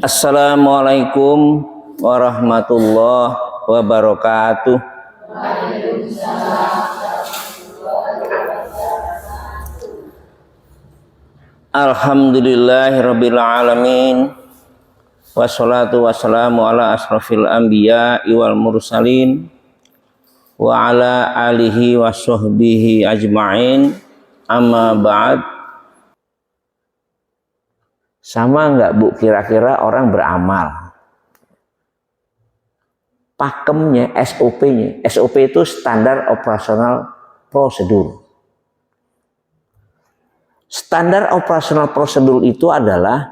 Assalamualaikum warahmatullahi wabarakatuh. Alhamdulillahirabbil alamin. Wassalatu wassalamu ala asrofil anbiya wal mursalin wa ala alihi wassohbihi ajma'in. Amma ba'd. Sama enggak Bu kira-kira orang beramal? Pakemnya, SOP-nya. SOP itu standar operasional prosedur. Standar operasional prosedur itu adalah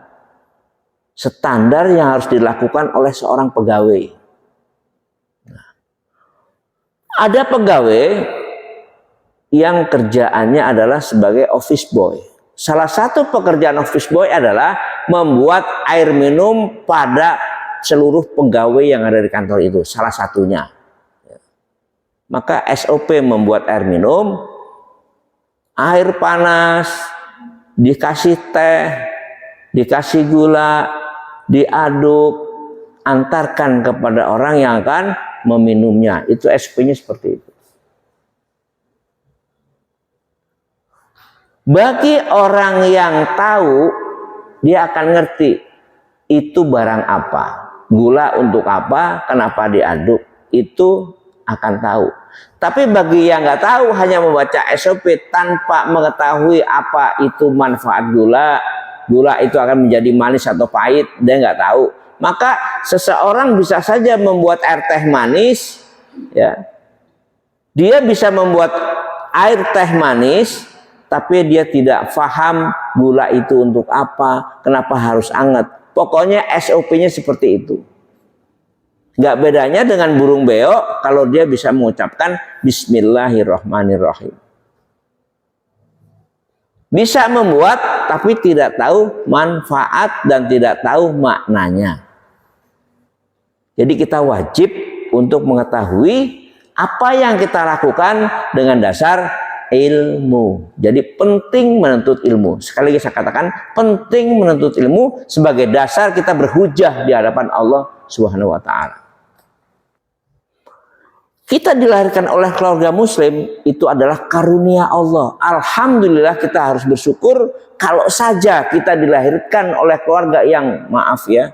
standar yang harus dilakukan oleh seorang pegawai. Nah, ada pegawai yang kerjaannya adalah sebagai office boy. Salah satu pekerjaan office boy adalah membuat air minum pada seluruh pegawai yang ada di kantor itu. Salah satunya. Maka SOP membuat air minum, air panas, dikasih teh, dikasih gula, diaduk, antarkan kepada orang yang akan meminumnya. Itu SOP-nya seperti itu. Bagi orang yang tahu, dia akan ngerti itu barang apa, gula untuk apa, kenapa diaduk, itu akan tahu. Tapi bagi yang nggak tahu, hanya membaca SOP tanpa mengetahui apa itu manfaat gula, gula itu akan menjadi manis atau pahit, dia nggak tahu. Maka seseorang bisa saja membuat air teh manis, ya, dia bisa membuat air teh manis, tapi dia tidak paham gula itu untuk apa, kenapa harus hangat. Pokoknya SOP-nya seperti itu. Nggak bedanya dengan burung beo kalau dia bisa mengucapkan Bismillahirrahmanirrahim. Bisa membuat tapi tidak tahu manfaat dan tidak tahu maknanya. Jadi kita wajib untuk mengetahui apa yang kita lakukan dengan dasar ilmu. Jadi penting menuntut ilmu. Sekali lagi saya katakan, penting menuntut ilmu sebagai dasar kita berhujah di hadapan Allah Subhanahu wa taala. Kita dilahirkan oleh keluarga muslim itu adalah karunia Allah. Alhamdulillah kita harus bersyukur. Kalau saja kita dilahirkan oleh keluarga yang maaf ya,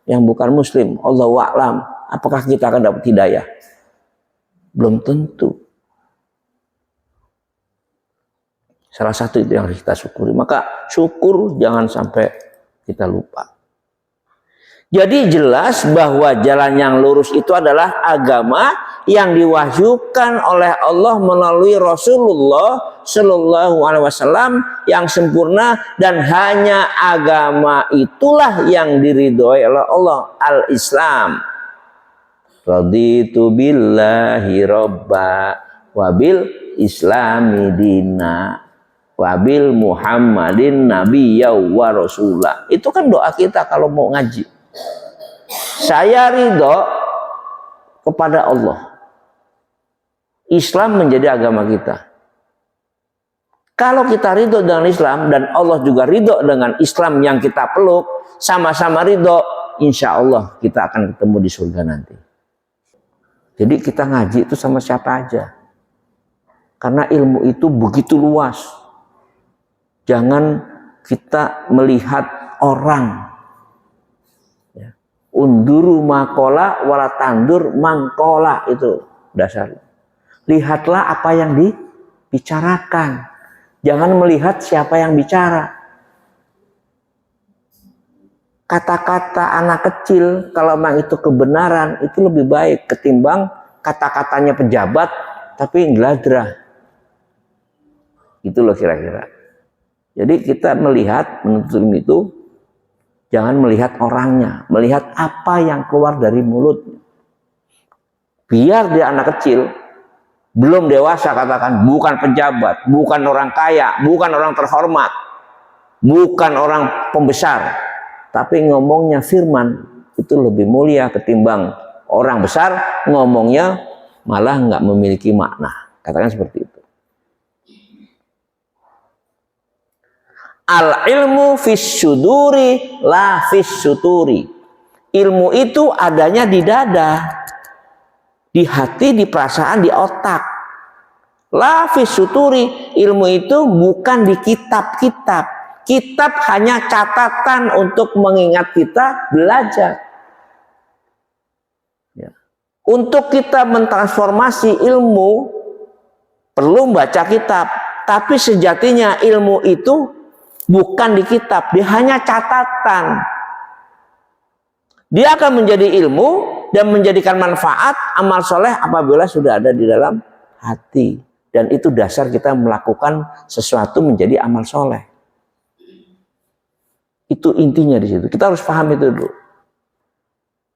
yang bukan muslim, Allahu a'lam, apakah kita akan dapat hidayah? Belum tentu. Salah satu itu yang harus kita syukuri. Maka syukur jangan sampai kita lupa. Jadi jelas bahwa jalan yang lurus itu adalah agama yang diwahyukan oleh Allah melalui Rasulullah Shallallahu Alaihi Wasallam yang sempurna, dan hanya agama itulah yang diridhoi oleh Allah, al-Islam. Raditu billahi robba wabil islami dina wabil Muhammadin nabiyya wa rasulah. Itu kan doa kita kalau mau ngaji. Saya ridho kepada Allah. Islam menjadi agama kita. Kalau kita ridho dengan Islam dan Allah juga ridho dengan Islam yang kita peluk, sama-sama ridho, insya Allah kita akan ketemu di surga nanti. Jadi kita ngaji itu sama siapa aja. Karena ilmu itu begitu luas. Jangan kita melihat orang. Ya. Unduru makola wala tandur mangkola, itu dasar. Lihatlah apa yang dibicarakan. Jangan melihat siapa yang bicara. Kata-kata anak kecil kalau memang itu kebenaran itu lebih baik ketimbang kata-katanya pejabat tapi ngeladrah. Itu loh kira-kira. Jadi kita melihat menuntut ilmu itu jangan melihat orangnya, melihat apa yang keluar dari mulut. Biar dia anak kecil, belum dewasa katakan, bukan pejabat, bukan orang kaya, bukan orang terhormat, bukan orang pembesar, tapi ngomongnya firman itu lebih mulia ketimbang orang besar ngomongnya malah nggak memiliki makna. Katakan seperti itu. Al ilmu fis suduri la fis suturi. Ilmu itu adanya di dada, di hati, di perasaan, di otak. La fis suturi, ilmu itu bukan di kitab-kitab. Kitab hanya catatan untuk mengingat kita belajar. Ya. Untuk kita mentransformasi ilmu perlu baca kitab, tapi sejatinya ilmu itu bukan di kitab, dia hanya catatan. Dia akan menjadi ilmu dan menjadikan manfaat amal soleh apabila sudah ada di dalam hati. Dan itu dasar kita melakukan sesuatu menjadi amal soleh. Itu intinya di situ. Kita harus paham itu dulu.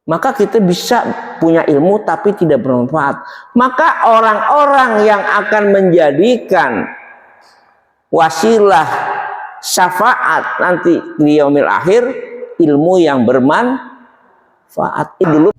Maka kita bisa punya ilmu tapi tidak bermanfaat. Maka orang-orang yang akan menjadikan wasilah syafaat nanti di yaumil akhir, ilmu yang bermanfaat. Dulu